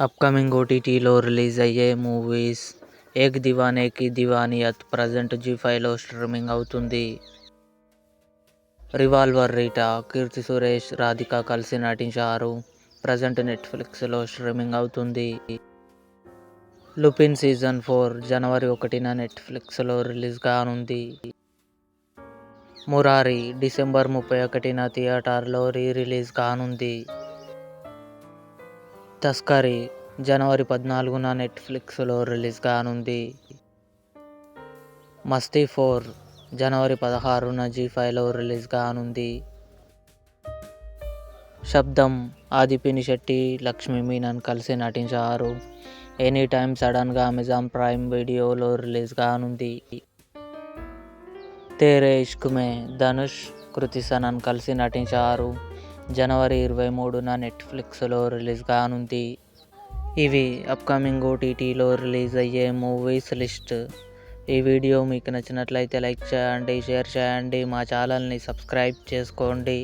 Upcoming ఓటీటీలో release అయ్యే movies. 'ఏక్ దీవానే key దీవానియత్' present జీ5లో streaming అవుతుంది. 'రివాల్వర్' రీటా, కీర్తి సురేష్, రాధిక కలిసి నటించారు. ప్రజెంట్ నెట్ఫ్లిక్స్లో స్ట్రీమింగ్ అవుతుంది. 'లుపిన్' సీజన్ 4 జనవరి 1న నెట్ఫ్లిక్స్లో రిలీజ్ కానుంది. 'మురారి' డిసెంబర్ 31న థియేటర్లో రిలీజ్ కానుంది. 'తస్కరీ' జనవరి 14న నెట్ఫ్లిక్స్లో రిలీజ్ కానుంది. 'మస్తీ 4' జనవరి 16న జీ5లో రిలీజ్ కానుంది. 'శబ్దం' ఆది పినిశెట్టి, లక్ష్మీ మీనన్ కలిసి నటించారు. ఎనీ టైమ్ సడన్గా అమెజాన్ ప్రైమ్ వీడియోలో రిలీజ్ కానుంది. 'తేరే ఇష్క్ మే' ధనుష్, కృతి సనన్ కలిసి నటించారు. జనవరి 23న నెట్ఫ్లిక్స్లో రిలీజ్ కానుంది. ఇవి అప్కమింగ్ ఓటీటీలో రిలీజ్ అయ్యే మూవీస్ లిస్ట్. ఈ వీడియో మీకు నచ్చినట్లయితే లైక్ చేయండి, షేర్ చేయండి, మా ఛానల్ని సబ్స్క్రైబ్ చేసుకోండి.